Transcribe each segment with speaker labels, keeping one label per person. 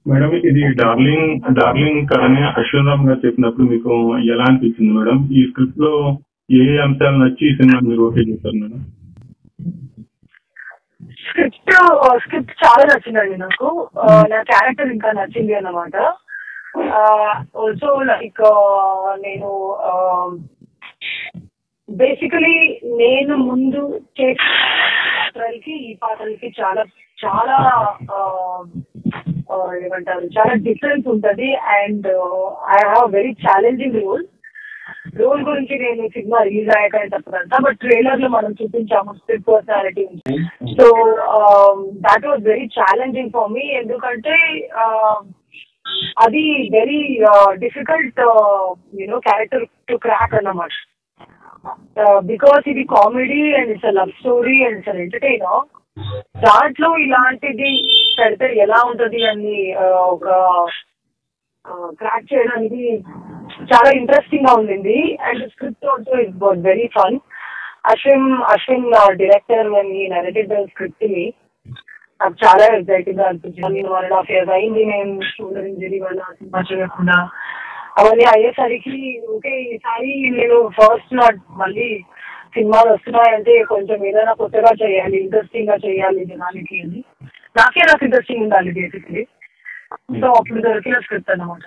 Speaker 1: Madam ఇది darling కథని అశ్విన్ రామ్ గారు చెప్పినప్పుడు మీకు ఎలా అనిపించింది మేడం? ఈ స్క్రిప్ట్ లో ఏ అంశాలు నచ్చి ఈ సినిమా మీరు ఓకే చేశారు మేడం?
Speaker 2: స్క్రిప్ట్ చాలా నచ్చిందండి నాకు. నా క్యారెక్టర్ ఇంకా నచ్చింది అన్నమాట. ఆల్సో లైక్ నేను బేసికలీ నేను ముందు చేసిన పాత్రలకి ఈ పాత్రలకి చాలా చాలా ఏమంటారు, చాలా డిఫరెన్స్ ఉంటుంది. And I have very challenging role గురించి నేను సినిమా రిలీజ్ అయ్యాక చెప్పదంతా, బట్ ట్రైలర్ లో మనం చూపించాము script personality. So that was very challenging for me, ఎందుకంటే అది very difficult character to crack అన్నమాట. బికాస్ ఇది comedy and it's love story and it's entertainer. దాంట్లో ఇలాంటిది పెడితే ఎలా ఉంటది అని ఒక క్రాక్ చేయడానికి చాలా ఇంట్రెస్టింగ్ గా ఉండింది. And script also it was very fun. Ashwin director ఈ నరేటెడ్ స్క్రిప్ట్ ని నాకు చాలా ఎగ్జైటింగ్ గా అనిపించింది. నేను 1.5 years అయింది నేను షోల్డర్ ఇంజరీ వల్ల సినిమా చేయకుండా. అవన్నీ అయ్యేసరికి ఓకే ఈసారి నేను ఫస్ట్ మళ్ళీ సినిమాలు వస్తున్నాయంటే కొంచెం ఏదైనా కొత్తగా చేయాలి, ఇంట్రెస్టింగ్ గా చేయాలి జనానికి అని. నాకు ఇంట్రెస్టింగ్ ఉండాలి బేసిక్లీ. సో అప్పుడు దొరికిన స్క్రిప్ట్ అన్నమాట.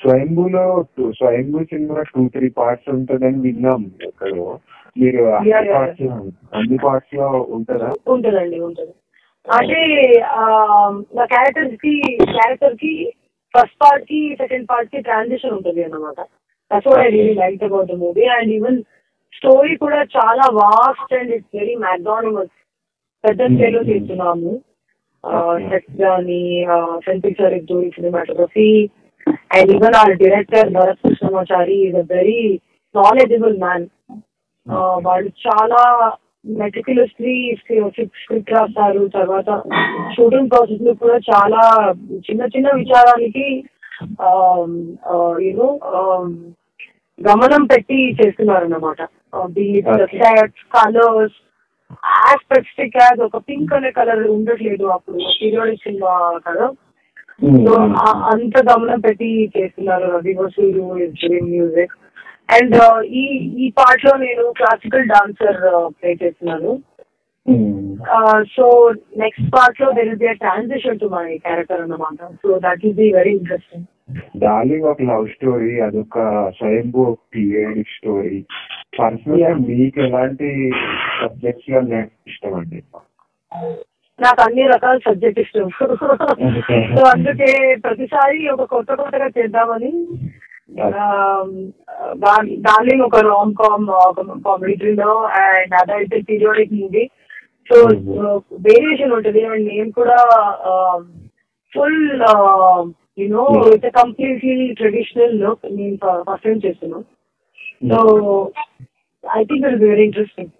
Speaker 3: స్వయంభూ సినిమా 2-3 parts ఉంటుందని విన్నాం ఎక్కడో. మీరు అన్ని పార్ట్స్ లో ఉంటుందా?
Speaker 2: ఉంటుందండి, ఉంటుంది. అంటే నా క్యారెక్టర్ కి ఫస్ట్ పార్ట్ కి సెకండ్ పార్ట్ కి ట్రాన్సిషన్ ఉంటుంది అన్నమాట. That's what I really liked about the movie. And even story కూడా చాలా vast and it's very magnanimous. పెద్ద స్కేల్లో చేస్తున్నాము. సెట్స్ కానీ film picture story, cinematography. And even our director Bharat Krishnamachari is a very knowledgeable man. వాళ్ళు చాలా మెటిక్యులస్లీ స్క్రిప్ట్ రాస్తారు. తర్వాత షూటింగ్ ప్రాసెస్ లో కూడా చాలా చిన్న చిన్న విచారానికి గమనం పెట్టి చేస్తున్నారు అన్నమాట. కలర్స్ యాజ్ స్పెసిఫిక్ యాజ్ ఒక పింక్ అనే కలర్ ఉండట్లేదు అప్పుడు పీరియాడిక్ సినిమా కదా. సో అంత గమనం పెట్టి చేస్తున్నారు. రవి వసూలు మ్యూజిక్. అండ్ ఈ పార్ట్ లో నేను క్లాసికల్ డాన్సర్ ప్లే చేస్తున్నాను. సో నెక్స్ట్ పార్ట్ లో there will be a transition to my character అన్నమాట. So that will be very interesting.
Speaker 3: Darling ఒక లవ్ స్టోరీ, అదొక స్వయంభూ పీరియాడిక్ స్టోరీ. పర్సనల్ గా మీకు ఎలాంటి సబ్జెక్ట్స్ లో ఇష్టం అండి?
Speaker 2: నాకు అన్ని రకాల సబ్జెక్ట్ ఇష్టం. సో అందుకే ప్రతిసారి ఒక కొత్తగా చేద్దామని. డార్లింగ్ ఒక రామ్ కామెడీ థ్రిల్లర్ అండ్ అదైతే పీరియాడిక్ మూవీ. సో వేరియేషన్ ఉంటుంది. అండ్ నేను కూడా full it's completely traditional look నేను ఫస్ట్ టైం చేస్తున్నాను. So I think it is very interesting.